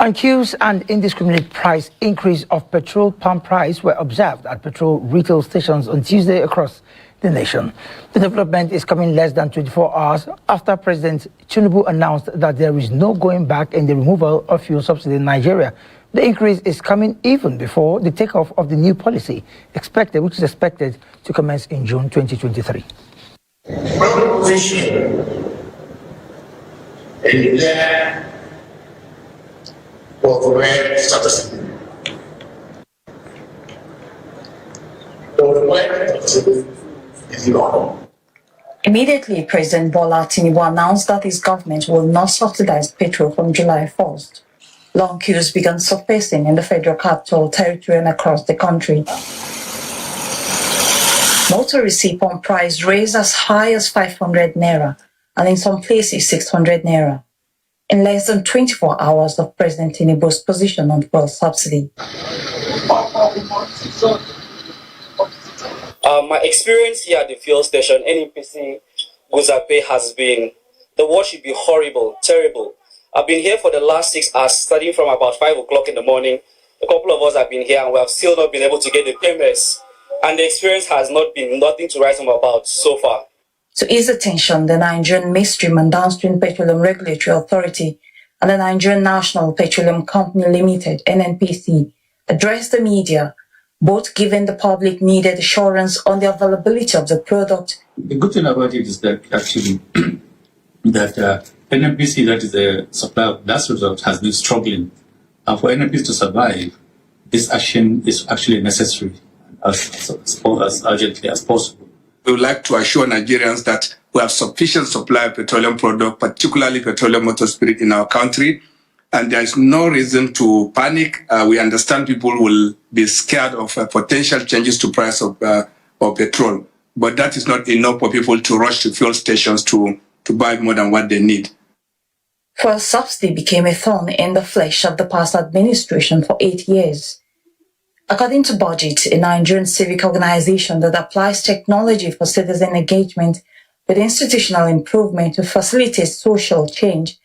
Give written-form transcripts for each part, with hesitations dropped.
Uncues and indiscriminate price increase of petrol pump price were observed at petrol retail stations on Tuesday across the nation. The development is coming less than 24 hours after President Tinubu announced that there is no going back in the removal of fuel subsidy in Nigeria. The increase is coming even before the takeoff of the new policy, which is expected to commence in June 2023. Immediately, President Bola Tinubu announced that his government will not subsidize petrol from July 1st. Long queues began surfacing in the Federal Capital Territory and across the country. Motor receipt pump price raised as high as 500 naira and in some places 600 naira. In less than 24 hours of President Tinubu's position on fuel subsidy. My experience here at the fuel station, NNPC Guzape, has been, the word should be horrible, terrible. I've been here for the last 6 hours, starting from about 5 o'clock in the morning. A couple of us have been here and we have still not been able to get the payments. And the experience has not been nothing to write home about so far. To ease the tension, the Nigerian Midstream and Downstream Petroleum Regulatory Authority and the Nigerian National Petroleum Company Limited, NNPC, addressed the media, both giving the public needed assurance on the availability of the product. The good thing about it is that actually that NNPC, that is the supplier of that result, has been struggling. And for NNPC to survive, this action is actually necessary as urgently as possible. We would like to assure Nigerians that we have sufficient supply of petroleum product, particularly petroleum motor spirit in our country, and there is no reason to panic. We understand people will be scared of potential changes to price of petrol, but that is not enough for people to rush to fuel stations to buy more than what they need. Fuel subsidy became a thorn in the flesh of the past administration for 8 years. According to Budget, a Nigerian civic organization that applies technology for citizen engagement with institutional improvement to facilitate social change,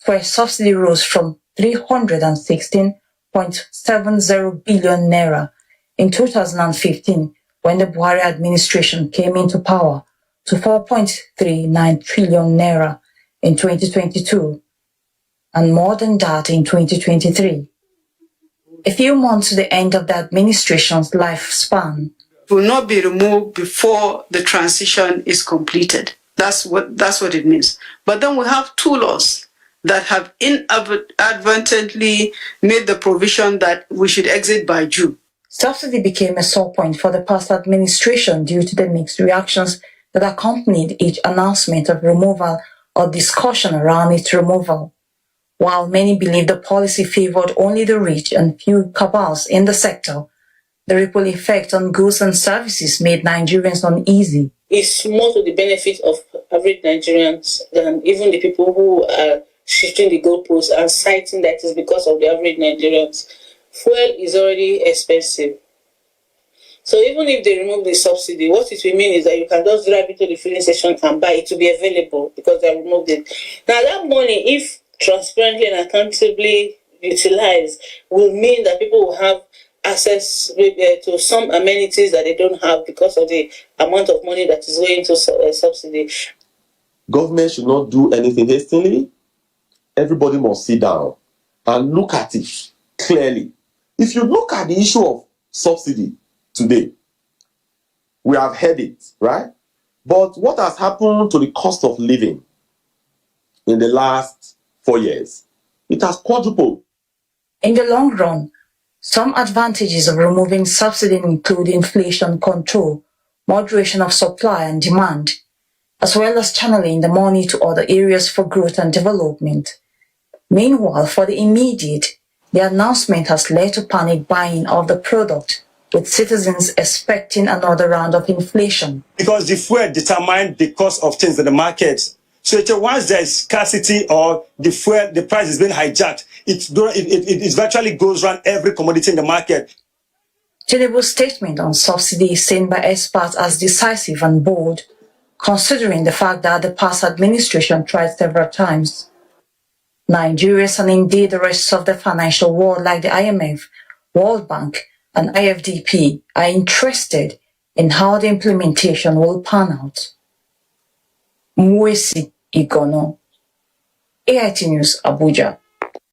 fuel subsidy rose from 316.70 billion naira in 2015 when the Buhari administration came into power to 4.39 trillion naira in 2022 and more than that in 2023. A few months to the end of the administration's lifespan. Will not be removed before the transition is completed. That's what it means. But then we have two laws that have inadvertently made the provision that we should exit by June. Subsidy became a sore point for the past administration due to the mixed reactions that accompanied each announcement of removal or discussion around its removal. While many believe the policy favored only the rich and few cabals in the sector, the ripple effect on goods and services made Nigerians uneasy. It's more to the benefit of average Nigerians than even the people who are shifting the goalposts and citing that it's because of the average Nigerians. Fuel is already expensive. So even if they remove the subsidy, what it will mean is that you can just drive into the filling station and buy it to be available because they removed it. Now that money, if transparently and accountably utilized, will mean that people will have access to some amenities that they don't have because of the amount of money that is going to subsidy. Government should not do anything hastily. Everybody must sit down and look at it clearly. If you look at the issue of subsidy today, we have heard it, right? But what has happened to the cost of living in the last 4 years? It has quadrupled. In the long run, some advantages of removing subsidy include inflation control, moderation of supply and demand, as well as channeling the money to other areas for growth and development. Meanwhile, for the immediate, the announcement has led to panic buying of the product, with citizens expecting another round of inflation. Because the fuel determines the cost of things in the market. So once there is scarcity or the fuel, the price is being hijacked, it virtually goes around every commodity in the market. Tinubu's statement on subsidy is seen by experts as decisive and bold, considering the fact that the past administration tried several times. Nigerians and indeed the rest of the financial world like the IMF, World Bank and IFDP are interested in how the implementation will pan out. Mwesi Igono, AIT News, Abuja.